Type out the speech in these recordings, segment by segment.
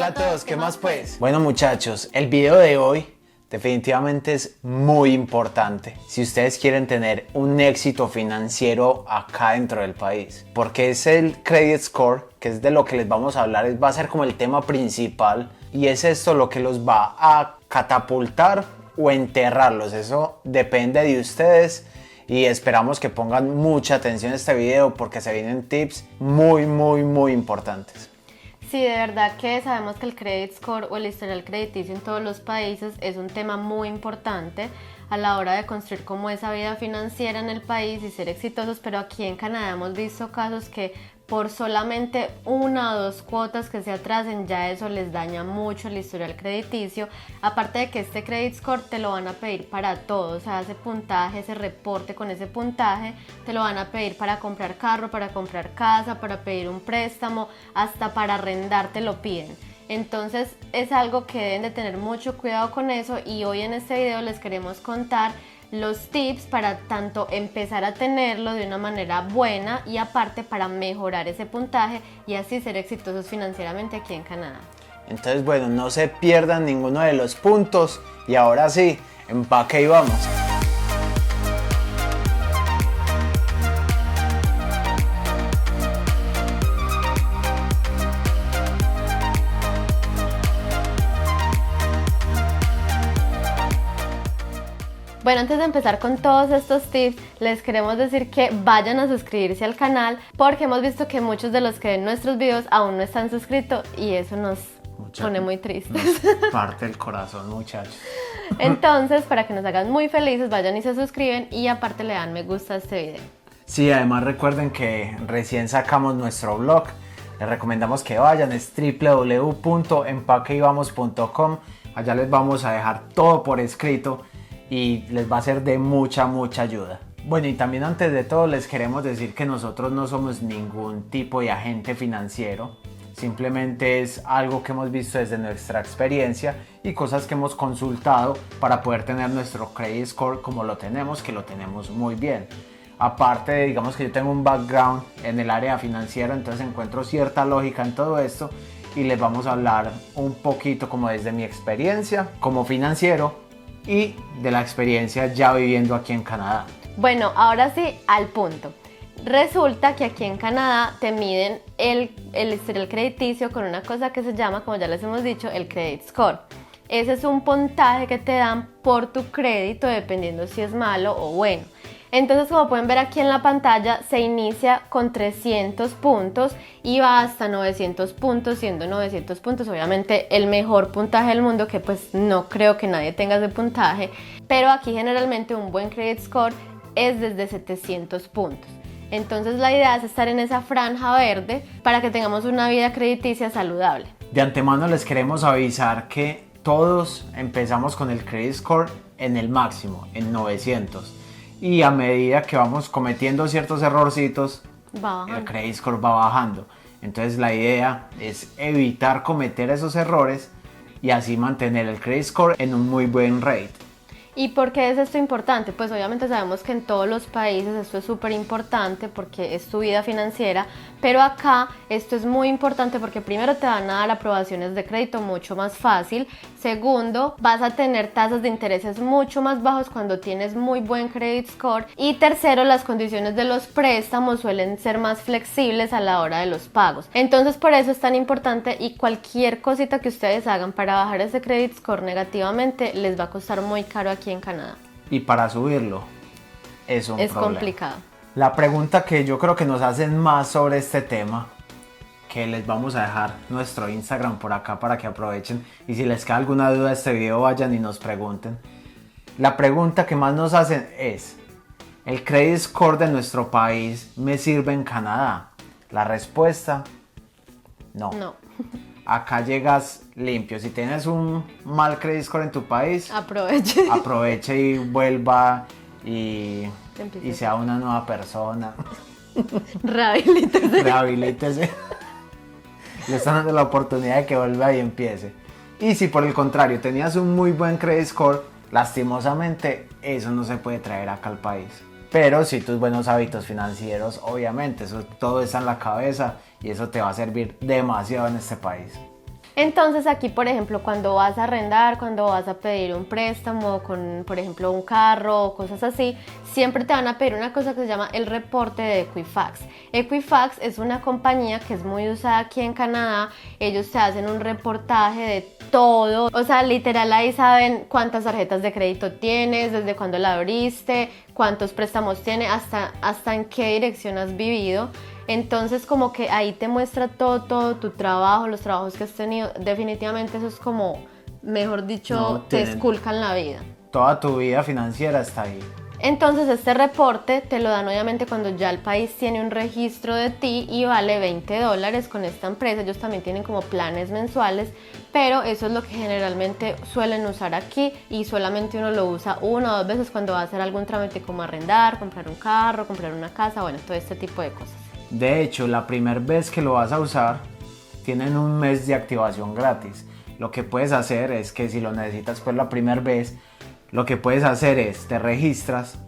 Hola a todos, ¿qué más pues? Bueno muchachos, el video de hoy definitivamente es muy importante si ustedes quieren tener un éxito financiero acá dentro del país, porque es el credit score, que es de lo que les vamos a hablar, va a ser como el tema principal y es esto lo que los va a catapultar o enterrarlos. Eso depende de ustedes y esperamos que pongan mucha atención a este video porque se vienen tips muy importantes. Sí, de verdad que sabemos que el credit score o el historial crediticio en todos los países es un tema muy importante a la hora de construir como esa vida financiera en el país y ser exitosos, pero aquí en Canadá hemos visto casos que por solamente una o dos cuotas que se atrasen ya eso les daña mucho el historial crediticio, aparte de que este credit score te lo van a pedir para todo, o sea, ese puntaje, ese reporte con ese puntaje te lo van a pedir para comprar carro, para comprar casa, para pedir un préstamo, hasta para arrendar te lo piden. Entonces es algo que deben de tener mucho cuidado con eso y hoy en este video les queremos contar los tips para tanto empezar a tenerlo de una manera buena y aparte para mejorar ese puntaje y así ser exitosos financieramente aquí en Canadá. Entonces bueno, no se pierdan ninguno de los puntos y ahora sí, empaque y vamos. Bueno, antes de empezar con todos estos tips, les queremos decir que vayan a suscribirse al canal porque hemos visto que muchos de los que ven nuestros videos aún no están suscritos y eso nos pone muy tristes. Nos parte el corazón, muchachos. Entonces, para que nos hagan muy felices, vayan y se suscriben y aparte le dan me gusta a este video. Sí, además recuerden que recién sacamos nuestro blog. Les recomendamos que vayan, es www.empaqueyvamos.com. Allá les vamos a dejar todo por escrito y les va a ser de mucha ayuda. Bueno, y también antes de todo les queremos decir que nosotros no somos ningún tipo de agente financiero, simplemente es algo que hemos visto desde nuestra experiencia y cosas que hemos consultado para poder tener nuestro credit score como lo tenemos, que lo tenemos muy bien. Aparte, digamos que yo tengo un background en el área financiera, entonces encuentro cierta lógica en todo esto y les vamos a hablar un poquito como desde mi experiencia como financiero y de la experiencia ya viviendo aquí en Canadá. Bueno, ahora sí, al punto. Resulta que aquí en Canadá te miden el historial crediticio con una cosa que se llama, como ya les hemos dicho, el credit score. Ese es un puntaje que te dan por tu crédito dependiendo si es malo o bueno. Entonces, como pueden ver aquí en la pantalla, se inicia con 300 puntos y va hasta 900 puntos, siendo 900 puntos obviamente el mejor puntaje del mundo, que pues no creo que nadie tenga ese puntaje, pero aquí generalmente un buen credit score es desde 700 puntos. Entonces la idea es estar en esa franja verde para que tengamos una vida crediticia saludable. De antemano les queremos avisar que todos empezamos con el credit score en el máximo, en 900. Y a medida que vamos cometiendo ciertos errorcitos, el credit score va bajando. Entonces la idea es evitar cometer esos errores y así mantener el credit score en un muy buen rate. ¿Y por qué es esto importante? Pues obviamente sabemos que en todos los países esto es súper importante porque es tu vida financiera, pero acá esto es muy importante porque primero te van a dar aprobaciones de crédito mucho más fácil, segundo vas a tener tasas de intereses mucho más bajos cuando tienes muy buen credit score y tercero las condiciones de los préstamos suelen ser más flexibles a la hora de los pagos. Entonces por eso es tan importante y cualquier cosita que ustedes hagan para bajar ese credit score negativamente les va a costar muy caro aquí en Canadá. Y para subirlo es un problema. Complicado. La pregunta que yo creo que nos hacen más sobre este tema, que les vamos a dejar nuestro Instagram por acá para que aprovechen y si les queda alguna duda de este video vayan y nos pregunten. La pregunta que más nos hacen es: ¿el credit score de nuestro país me sirve en Canadá? La respuesta: no. Acá llegas limpio. Si tienes un mal credit score en tu país, aproveche y vuelva y sea una nueva persona. Rehabilítese. Le están dando la oportunidad de que vuelva y empiece. Y si por el contrario tenías un muy buen credit score, lastimosamente eso no se puede traer acá al país. Pero si tus buenos hábitos financieros, obviamente, eso todo está en la cabeza y eso te va a servir demasiado en este país. Entonces aquí, por ejemplo, cuando vas a arrendar, cuando vas a pedir un préstamo con, por ejemplo, un carro o cosas así, siempre te van a pedir una cosa que se llama el reporte de Equifax. Equifax es una compañía que es muy usada aquí en Canadá. Ellos te hacen un reportaje de todo. O sea, literal ahí saben cuántas tarjetas de crédito tienes, desde cuándo la abriste, cuántos préstamos tienes, hasta en qué dirección has vivido. Entonces como que ahí te muestra todo tu trabajo, los trabajos que has tenido. Definitivamente eso es como, mejor dicho, No, te esculcan la vida. Toda tu vida financiera está ahí. Entonces este reporte te lo dan obviamente cuando ya el país tiene un registro de ti y vale $20 con esta empresa. Ellos también tienen como planes mensuales, pero eso es lo que generalmente suelen usar aquí y solamente uno lo usa 1 o 2 veces cuando va a hacer algún trámite como arrendar, comprar un carro, comprar una casa, bueno, todo este tipo de cosas. De hecho, la primera vez que lo vas a usar, tienen un mes de activación gratis. Lo que puedes hacer es que si lo necesitas pues la primera vez, lo que puedes hacer es, te registras,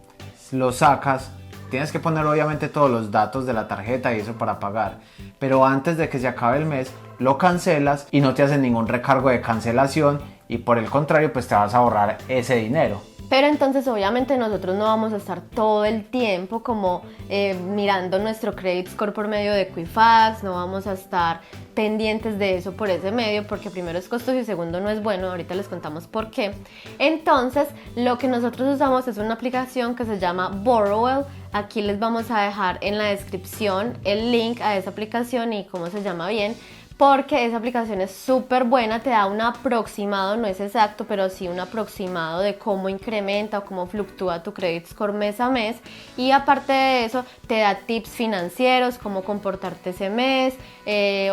lo sacas, tienes que poner obviamente todos los datos de la tarjeta y eso para pagar, pero antes de que se acabe el mes, lo cancelas y no te hacen ningún recargo de cancelación y por el contrario pues te vas a ahorrar ese dinero. Pero entonces obviamente nosotros no vamos a estar todo el tiempo como mirando nuestro credit score por medio de Equifax, no vamos a estar pendientes de eso por ese medio porque primero es costoso y segundo no es bueno, ahorita les contamos por qué. Entonces lo que nosotros usamos es una aplicación que se llama Borrowell. Aquí les vamos a dejar en la descripción el link a esa aplicación y cómo se llama bien, porque esa aplicación es súper buena, te da un aproximado, no es exacto, pero sí un aproximado de cómo incrementa o cómo fluctúa tu credit score mes a mes, y aparte de eso te da tips financieros, cómo comportarte ese mes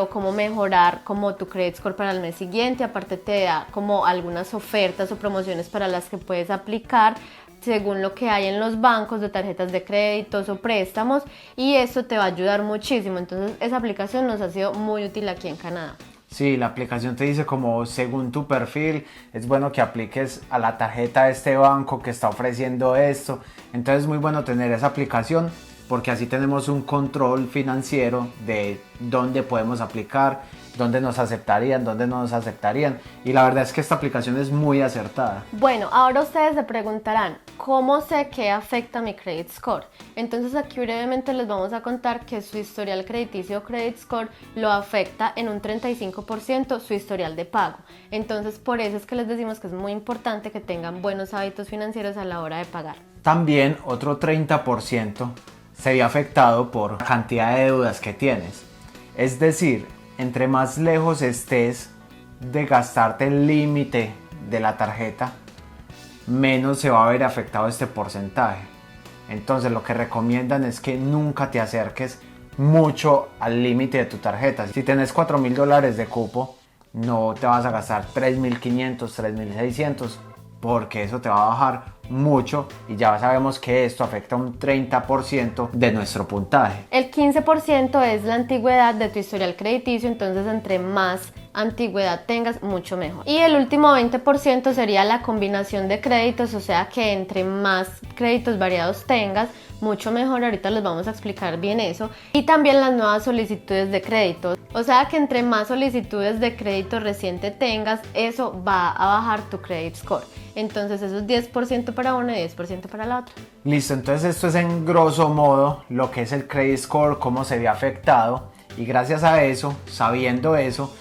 o cómo mejorar como tu credit score para el mes siguiente. Aparte te da como algunas ofertas o promociones para las que puedes aplicar según lo que hay en los bancos de tarjetas de créditos o préstamos, y eso te va a ayudar muchísimo. Entonces esa aplicación nos ha sido muy útil aquí en Canadá. Sí, la aplicación te dice como según tu perfil es bueno que apliques a la tarjeta de este banco que está ofreciendo esto. Entonces es muy bueno tener esa aplicación porque así tenemos un control financiero de dónde podemos aplicar, dónde nos aceptarían, dónde no nos aceptarían. Y la verdad es que esta aplicación es muy acertada. Bueno, ahora ustedes se preguntarán, ¿cómo sé qué afecta mi credit score? Entonces aquí brevemente les vamos a contar que su historial crediticio o credit score lo afecta en un 35% su historial de pago. Entonces por eso es que les decimos que es muy importante que tengan buenos hábitos financieros a la hora de pagar. También otro 30% se ve afectado por la cantidad de deudas que tienes. Es decir, entre más lejos estés de gastarte el límite de la tarjeta, menos se va a ver afectado este porcentaje. Entonces lo que recomiendan es que nunca te acerques mucho al límite de tu tarjeta. Si tienes $4,000 de cupo, no te vas a gastar 3,500, 3,600, porque eso te va a bajar mucho y ya sabemos que esto afecta un 30% de nuestro puntaje. El 15% es la antigüedad de tu historial crediticio, entonces entre más antigüedad tengas, mucho mejor. Y el último 20% sería la combinación de créditos, o sea que entre más créditos variados tengas, mucho mejor. Ahorita les vamos a explicar bien eso. Y también las nuevas solicitudes de crédito, o sea que entre más solicitudes de crédito reciente tengas, eso va a bajar tu credit score. Entonces eso es 10% para uno y 10% para la otra. Listo, entonces esto es en grosso modo lo que es el credit score, cómo se ve afectado, y gracias a eso, sabiendo eso,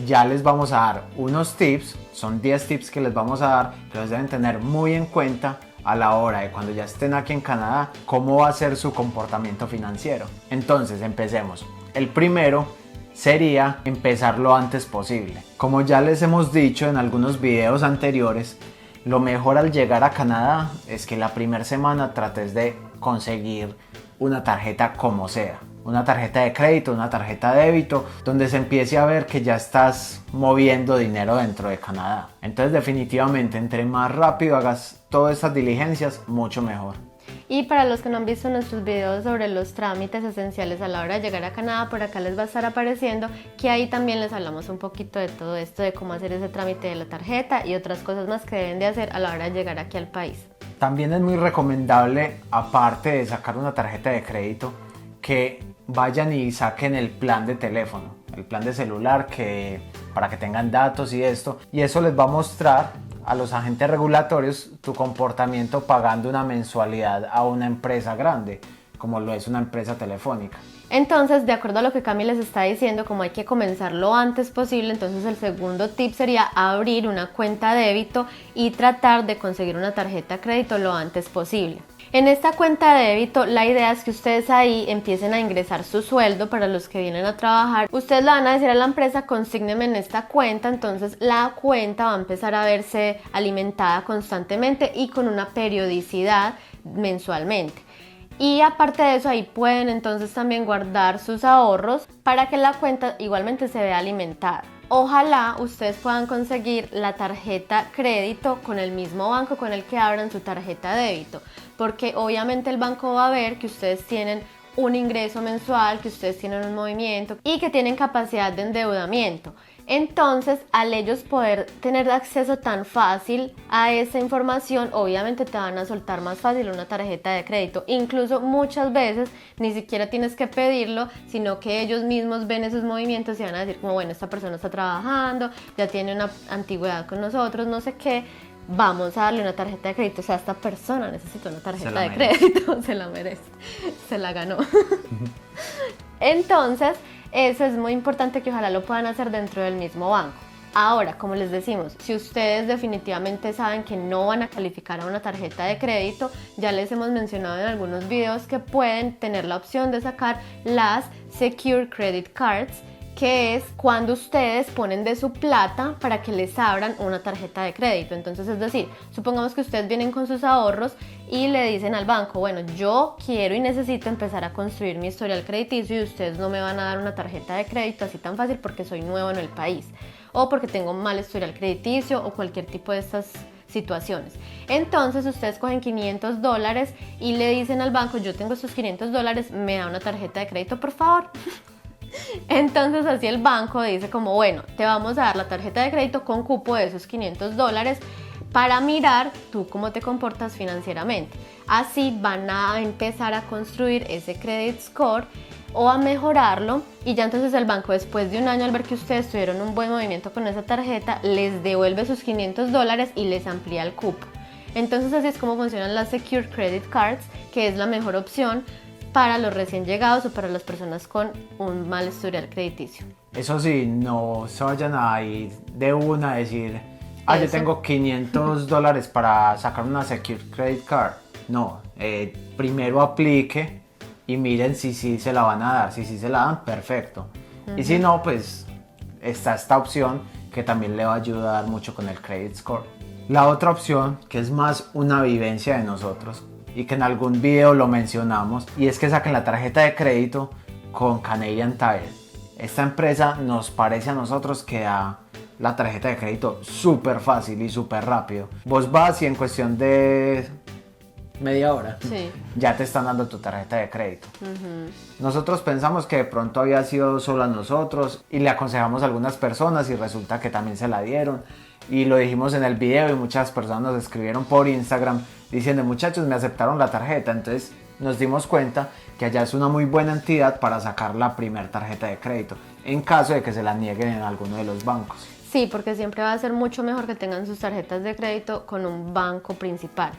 ya les vamos a dar unos tips, son 10 tips que les vamos a dar, que los deben tener muy en cuenta a la hora de cuando ya estén aquí en Canadá, cómo va a ser su comportamiento financiero. Entonces empecemos. El primero sería empezar lo antes posible. Como ya les hemos dicho en algunos videos anteriores, lo mejor al llegar a Canadá es que la primera semana trates de conseguir una tarjeta como sea. Una tarjeta de crédito, una tarjeta de débito, donde se empiece a ver que ya estás moviendo dinero dentro de Canadá. Entonces definitivamente entre más rápido hagas todas estas diligencias, mucho mejor. Y para los que no han visto nuestros videos sobre los trámites esenciales a la hora de llegar a Canadá, por acá les va a estar apareciendo que ahí también les hablamos un poquito de todo esto, de cómo hacer ese trámite de la tarjeta y otras cosas más que deben de hacer a la hora de llegar aquí al país. También es muy recomendable, aparte de sacar una tarjeta de crédito, que vayan y saquen el plan de teléfono, el plan de celular, que para que tengan datos y esto. Y eso les va a mostrar a los agentes regulatorios tu comportamiento pagando una mensualidad a una empresa grande, como lo es una empresa telefónica. Entonces, de acuerdo a lo que Cami les está diciendo, como hay que comenzar lo antes posible, entonces el segundo tip sería abrir una cuenta débito y tratar de conseguir una tarjeta de crédito lo antes posible. En esta cuenta de débito, la idea es que ustedes ahí empiecen a ingresar su sueldo para los que vienen a trabajar. Ustedes le van a decir a la empresa, consígneme en esta cuenta, entonces la cuenta va a empezar a verse alimentada constantemente y con una periodicidad mensualmente. Y aparte de eso, ahí pueden entonces también guardar sus ahorros para que la cuenta igualmente se vea alimentada. Ojalá ustedes puedan conseguir la tarjeta crédito con el mismo banco con el que abran su tarjeta débito, porque obviamente el banco va a ver que ustedes tienen un ingreso mensual, que ustedes tienen un movimiento y que tienen capacidad de endeudamiento. Entonces, al ellos poder tener acceso tan fácil a esa información, obviamente te van a soltar más fácil una tarjeta de crédito. Incluso muchas veces ni siquiera tienes que pedirlo, sino que ellos mismos ven esos movimientos y van a decir como, bueno, esta persona está trabajando, ya tiene una antigüedad con nosotros, no sé qué, vamos a darle una tarjeta de crédito. O sea, esta persona necesita una tarjeta de crédito, se la merece, se la ganó. Entonces, eso es muy importante, que ojalá lo puedan hacer dentro del mismo banco. Ahora, como les decimos, si ustedes definitivamente saben que no van a calificar a una tarjeta de crédito, ya les hemos mencionado en algunos videos que pueden tener la opción de sacar las Secure Credit Cards, que es cuando ustedes ponen de su plata para que les abran una tarjeta de crédito. Entonces, es decir, supongamos que ustedes vienen con sus ahorros y le dicen al banco, bueno, yo quiero y necesito empezar a construir mi historial crediticio y ustedes no me van a dar una tarjeta de crédito así tan fácil porque soy nuevo en el país o porque tengo un mal historial crediticio o cualquier tipo de estas situaciones. Entonces ustedes cogen $500 y le dicen al banco, yo tengo estos $500, me da una tarjeta de crédito, por favor. Entonces así el banco dice como, bueno, te vamos a dar la tarjeta de crédito con cupo de esos $500 para mirar tú cómo te comportas financieramente. Así van a empezar a construir ese credit score o a mejorarlo, y ya entonces el banco, después de un año, al ver que ustedes tuvieron un buen movimiento con esa tarjeta, les devuelve sus $500 y les amplía el cupo. Entonces así es como funcionan las Secure Credit Cards, que es la mejor opción para los recién llegados o para las personas con un mal historial crediticio. Eso sí, no se vayan a ir de una a decir, yo tengo $500 para sacar una Secure Credit Card. No, primero aplique y miren si sí se la van a dar. Si sí se la dan, perfecto. Y si no, pues está esta opción que también le va a ayudar mucho con el credit score. La otra opción, que es más una vivencia de nosotros y que en algún video lo mencionamos, y es que saquen la tarjeta de crédito con Canadian Tire. Esta empresa nos parece a nosotros que da la tarjeta de crédito súper fácil y súper rápido. Vos vas y en cuestión de media hora ya te están dando tu tarjeta de crédito. Nosotros pensamos que de pronto había sido solo a nosotros y le aconsejamos a algunas personas y resulta que también se la dieron. Y lo dijimos en el video y muchas personas nos escribieron por Instagram diciendo, muchachos, me aceptaron la tarjeta. Entonces nos dimos cuenta que allá es una muy buena entidad para sacar la primera tarjeta de crédito en caso de que se la nieguen en alguno de los bancos. Sí, porque siempre va a ser mucho mejor que tengan sus tarjetas de crédito con un banco principal.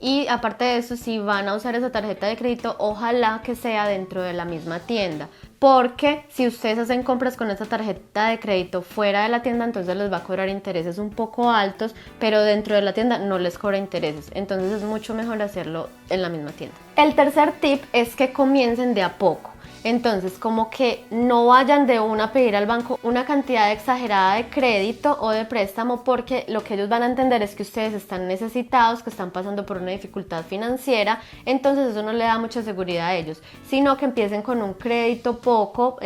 Y aparte de eso, si van a usar esa tarjeta de crédito, ojalá que sea dentro de la misma tienda. Porque si ustedes hacen compras con esa tarjeta de crédito fuera de la tienda, entonces les va a cobrar intereses un poco altos, pero dentro de la tienda no les cobra intereses. Entonces es mucho mejor hacerlo en la misma tienda. El tercer tip es que comiencen de a poco. Entonces, como que no vayan de una a pedir al banco una cantidad exagerada de crédito o de préstamo, porque lo que ellos van a entender es que ustedes están necesitados, que están pasando por una dificultad financiera, entonces eso no le da mucha seguridad a ellos, sino que empiecen con un crédito poco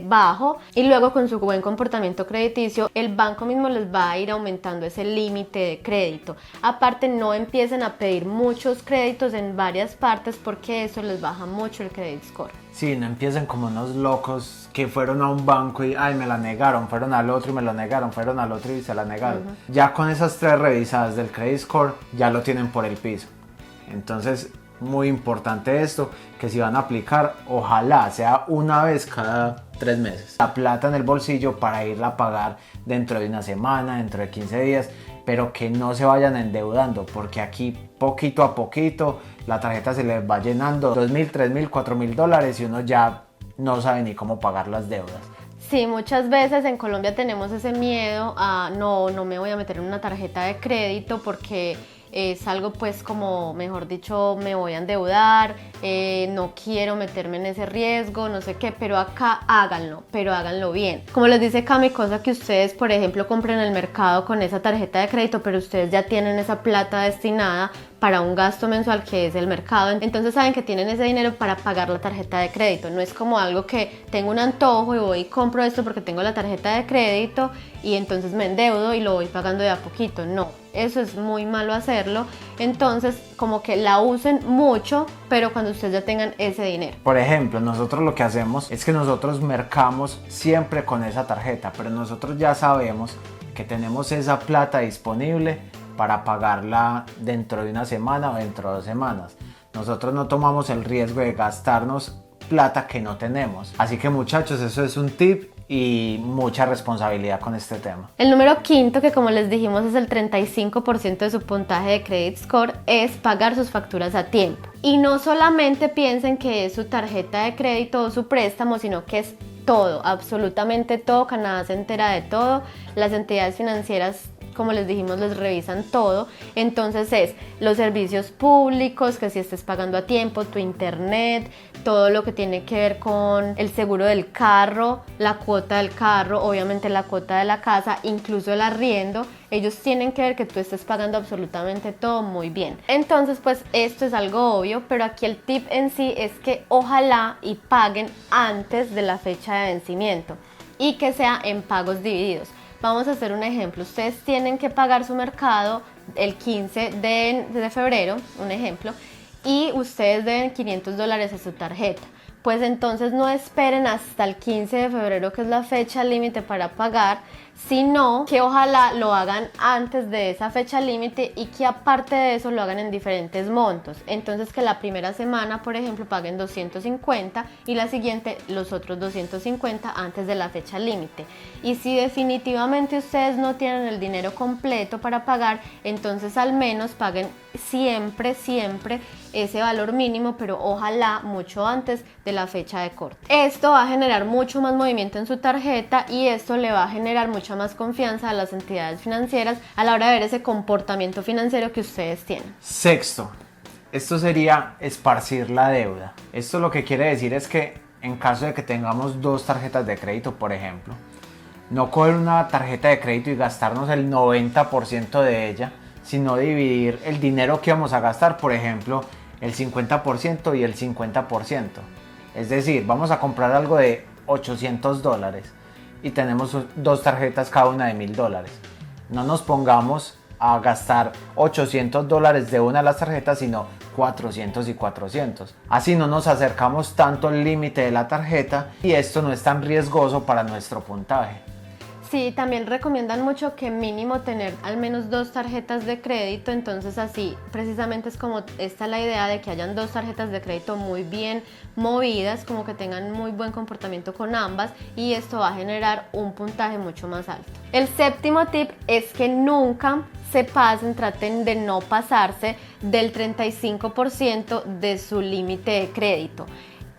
bajo y luego con su buen comportamiento crediticio, el banco mismo les va a ir aumentando ese límite de crédito. Aparte, no empiecen a pedir muchos créditos en varias partes porque eso les baja mucho el credit score. Sí, no empiecen como unos locos que fueron a un banco y me la negaron, fueron al otro y me lo negaron, fueron al otro y se la negaron. Ya con esas 3 revisadas del credit score ya lo tienen por el piso. Entonces muy importante esto, que si van a aplicar, ojalá sea una vez cada 3 meses. La plata en el bolsillo para irla a pagar dentro de una semana, dentro de 15 días, pero que no se vayan endeudando, porque aquí poquito a poquito la tarjeta se les va llenando, $2,000, $3,000, $4,000 y uno ya no sabe ni cómo pagar las deudas. Sí, muchas veces en Colombia tenemos ese miedo a no me voy a meter en una tarjeta de crédito porque es algo pues como, mejor dicho, me voy a endeudar, no quiero meterme en ese riesgo, no sé qué, pero acá háganlo, pero háganlo bien. Como les dice Cami, cosa que ustedes, por ejemplo, compren en el mercado con esa tarjeta de crédito, pero ustedes ya tienen esa plata destinada para un gasto mensual que es el mercado, entonces saben que tienen ese dinero para pagar la tarjeta de crédito. No es como algo que tengo un antojo y voy y compro esto porque tengo la tarjeta de crédito y entonces me endeudo y lo voy pagando de a poquito. No, eso es muy malo hacerlo. Entonces como que la usen mucho, pero cuando ustedes ya tengan ese dinero. Por ejemplo, nosotros lo que hacemos es que nosotros mercamos siempre con esa tarjeta, pero nosotros ya sabemos que tenemos esa plata disponible para pagarla dentro de una semana o dentro de 2 semanas. Nosotros no tomamos el riesgo de gastarnos plata que no tenemos. Así que muchachos, eso es un tip y mucha responsabilidad con este tema. El número quinto, que como les dijimos es el 35% de su puntaje de credit score, es pagar sus facturas a tiempo. Y no solamente piensen que es su tarjeta de crédito o su préstamo, sino que es todo, absolutamente todo. Canadá se entera de todo. Las entidades financieras, como les dijimos, les revisan todo. Entonces es los servicios públicos, que si estés pagando a tiempo, tu internet, todo lo que tiene que ver con el seguro del carro, la cuota del carro, obviamente la cuota de la casa, incluso el arriendo. Ellos tienen que ver que tú estés pagando absolutamente todo muy bien. Entonces pues esto es algo obvio, pero aquí el tip en sí es que ojalá y paguen antes de la fecha de vencimiento y que sea en pagos divididos. Vamos a hacer un ejemplo. Ustedes tienen que pagar su mercado el 15 de febrero, un ejemplo, y ustedes deben $500 a su tarjeta. Pues entonces no esperen hasta el 15 de febrero, que es la fecha límite para pagar, sino que ojalá lo hagan antes de esa fecha límite y que aparte de eso lo hagan en diferentes montos. Entonces que la primera semana, por ejemplo, paguen 250 y la siguiente los otros 250 antes de la fecha límite. Y si definitivamente ustedes no tienen el dinero completo para pagar, entonces al menos paguen siempre ese valor mínimo, pero ojalá mucho antes de la fecha de corte. Esto va a generar mucho más movimiento en su tarjeta y esto le va a generar mucha más confianza a las entidades financieras a la hora de ver ese comportamiento financiero que ustedes tienen. Sexto, esto sería esparcir la deuda. Esto lo que quiere decir es que en caso de que tengamos 2 tarjetas de crédito, por ejemplo, no coger una tarjeta de crédito y gastarnos el 90% de ella, sino dividir el dinero que vamos a gastar, por ejemplo, el 50% y el 50%. Es decir, vamos a comprar algo de $800 y tenemos 2 tarjetas cada una de $1,000. No nos pongamos a gastar $800 de una de las tarjetas, sino 400 y 400. Así no nos acercamos tanto al límite de la tarjeta y esto no es tan riesgoso para nuestro puntaje. Sí, también recomiendan mucho que mínimo tener al menos 2 tarjetas de crédito, entonces así precisamente es como esta la idea de que hayan 2 tarjetas de crédito muy bien movidas, como que tengan muy buen comportamiento con ambas y esto va a generar un puntaje mucho más alto. El séptimo tip es que nunca se pasen, traten de no pasarse del 35% de su límite de crédito.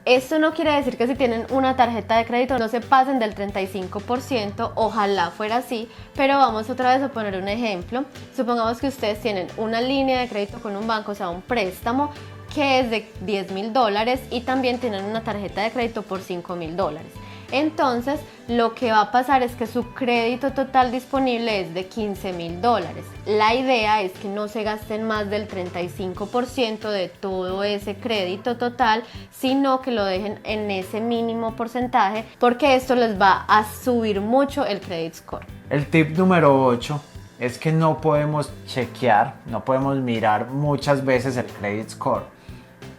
Esto no quiere decir que si tienen una tarjeta de crédito no se pasen del 35%, ojalá fuera así, pero vamos otra vez a poner un ejemplo. Supongamos que ustedes tienen una línea de crédito con un banco, o sea, un préstamo que es de $10,000 y también tienen una tarjeta de crédito por $5,000. Entonces, lo que va a pasar es que su crédito total disponible es de $15,000. La idea es que no se gasten más del 35% de todo ese crédito total, sino que lo dejen en ese mínimo porcentaje, porque esto les va a subir mucho el credit score. El tip número 8 es que no podemos chequear, no podemos mirar muchas veces el credit score.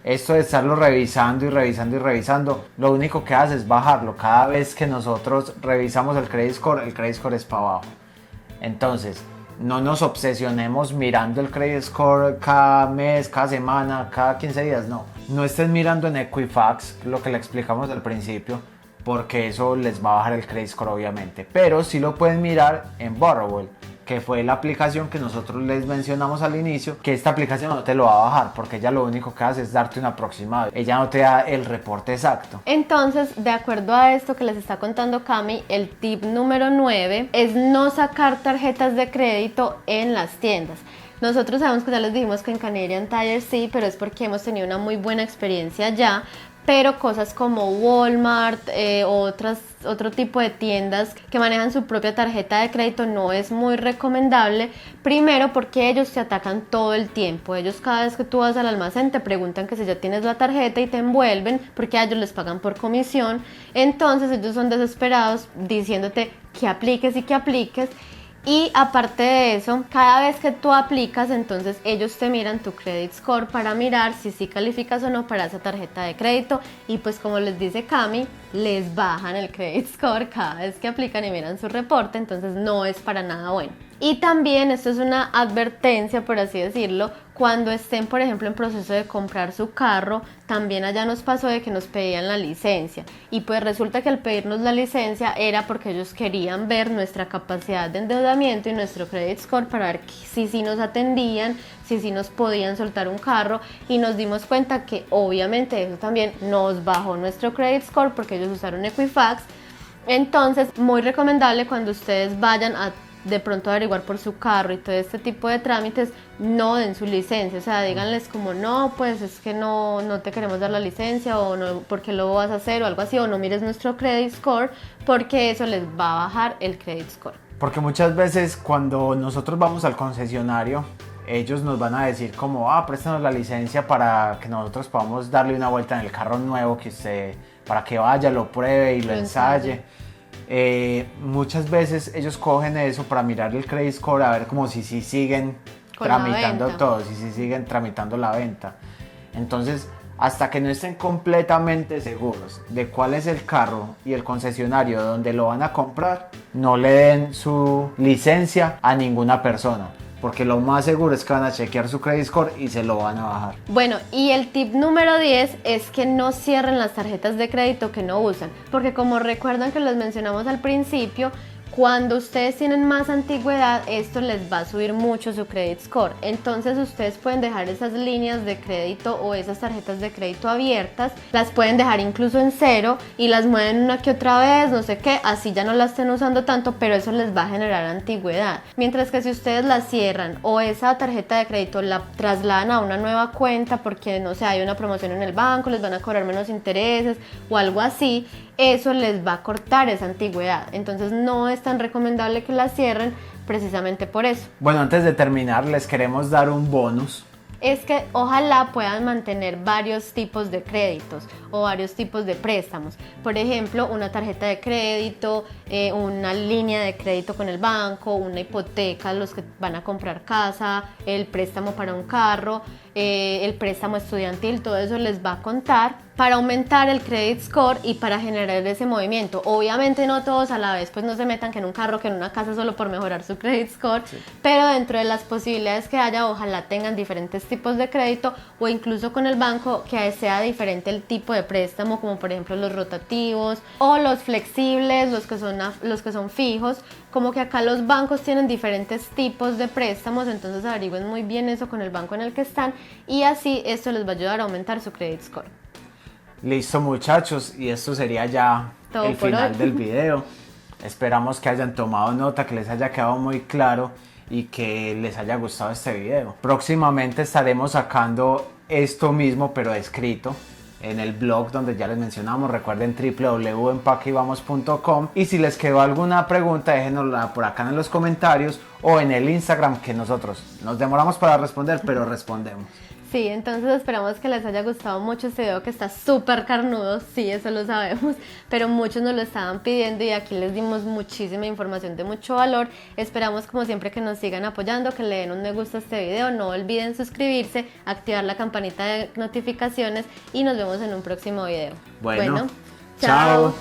Esto de estarlo revisando y revisando, lo único que hace es bajarlo. Cada vez que nosotros revisamos el credit score es para abajo. Entonces, no nos obsesionemos mirando el credit score cada mes, cada semana, cada 15 días, no. No estén mirando en Equifax, lo que le explicamos al principio, porque eso les va a bajar el credit score obviamente. Pero sí lo pueden mirar en Borrowell, que fue la aplicación que nosotros les mencionamos al inicio, que esta aplicación no te lo va a bajar, porque ella lo único que hace es darte un aproximado, ella no te da el reporte exacto. Entonces, de acuerdo a esto que les está contando Cami, el tip número 9 es no sacar tarjetas de crédito en las tiendas. Nosotros sabemos que ya les dijimos que en Canadian Tire sí, pero es porque hemos tenido una muy buena experiencia ya. Pero cosas como Walmart, otro tipo de tiendas que manejan su propia tarjeta de crédito no es muy recomendable. Primero porque ellos te atacan todo el tiempo. Ellos cada vez que tú vas al almacén te preguntan que si ya tienes la tarjeta y te envuelven porque a ellos les pagan por comisión. Entonces ellos son desesperados diciéndote que apliques y que apliques. Y aparte de eso, cada vez que tú aplicas, entonces ellos te miran tu credit score para mirar si sí calificas o no para esa tarjeta de crédito. Y pues como les dice Cami, les bajan el credit score cada vez que aplican y miran su reporte, entonces no es para nada bueno. Y también esto es una advertencia, por así decirlo, cuando estén, por ejemplo, en proceso de comprar su carro, también allá nos pasó de que nos pedían la licencia. Y pues resulta que al pedirnos la licencia era porque ellos querían ver nuestra capacidad de endeudamiento y nuestro credit score para ver si sí nos atendían, si nos podían soltar un carro, y nos dimos cuenta que obviamente eso también nos bajó nuestro credit score porque ellos usaron Equifax. Entonces, muy recomendable cuando ustedes vayan a de pronto averiguar por su carro y todo este tipo de trámites, no den su licencia, o sea, díganles como no, pues es que no te queremos dar la licencia, o no, porque lo vas a hacer o algo así, o no mires nuestro credit score, porque eso les va a bajar el credit score. Porque muchas veces cuando nosotros vamos al concesionario, ellos nos van a decir como, préstanos la licencia para que nosotros podamos darle una vuelta en el carro nuevo que usted, para que vaya, lo pruebe y lo ensaye. Muchas veces ellos cogen eso para mirar el credit score, a ver como si siguen con tramitando todo, si siguen tramitando la venta. Entonces, hasta que no estén completamente seguros de cuál es el carro y el concesionario donde lo van a comprar, no le den su licencia a ninguna persona, porque lo más seguro es que van a chequear su credit score y se lo van a bajar. Bueno, y el tip número 10 es que no cierren las tarjetas de crédito que no usan, porque como recuerdan que les mencionamos al principio, cuando ustedes tienen más antigüedad, esto les va a subir mucho su credit score. Entonces ustedes pueden dejar esas líneas de crédito o esas tarjetas de crédito abiertas, las pueden dejar incluso en cero y las mueven una que otra vez, no sé qué, así ya no las estén usando tanto, pero eso les va a generar antigüedad. Mientras que si ustedes la cierran o esa tarjeta de crédito la trasladan a una nueva cuenta porque, no sé, hay una promoción en el banco, les van a cobrar menos intereses o algo así, eso les va a cortar esa antigüedad. Entonces no es tan recomendable que la cierren precisamente por eso. Bueno, antes de terminar les queremos dar un bonus. Es que ojalá puedan mantener varios tipos de créditos o varios tipos de préstamos. Por ejemplo, una tarjeta de crédito, una línea de crédito con el banco, una hipoteca, los que van a comprar casa, el préstamo para un carro, el préstamo estudiantil, todo eso les va a contar para aumentar el credit score y para generar ese movimiento. Obviamente no todos a la vez, pues no se metan que en un carro, que en una casa solo por mejorar su credit score, sí. Pero dentro de las posibilidades que haya, ojalá tengan diferentes tipos de crédito o incluso con el banco que sea diferente el tipo de préstamo, como por ejemplo los rotativos o los flexibles, los que son fijos, como que acá los bancos tienen diferentes tipos de préstamos, entonces averigüen muy bien eso con el banco en el que están y así esto les va a ayudar a aumentar su credit score. Listo, muchachos, y esto sería ya todo el final del video. Esperamos que hayan tomado nota, que les haya quedado muy claro y que les haya gustado este video. Próximamente estaremos sacando esto mismo pero escrito en el blog donde ya les mencionamos. Recuerden www.empaqueyvamos.com, y si les quedó alguna pregunta déjenosla por acá en los comentarios o en el Instagram, que nosotros nos demoramos para responder pero respondemos. Sí, entonces esperamos que les haya gustado mucho este video, que está súper carnudo, sí, eso lo sabemos, pero muchos nos lo estaban pidiendo y aquí les dimos muchísima información de mucho valor. Esperamos como siempre que nos sigan apoyando, que le den un me gusta a este video, no olviden suscribirse, activar la campanita de notificaciones y nos vemos en un próximo video. Bueno, chao.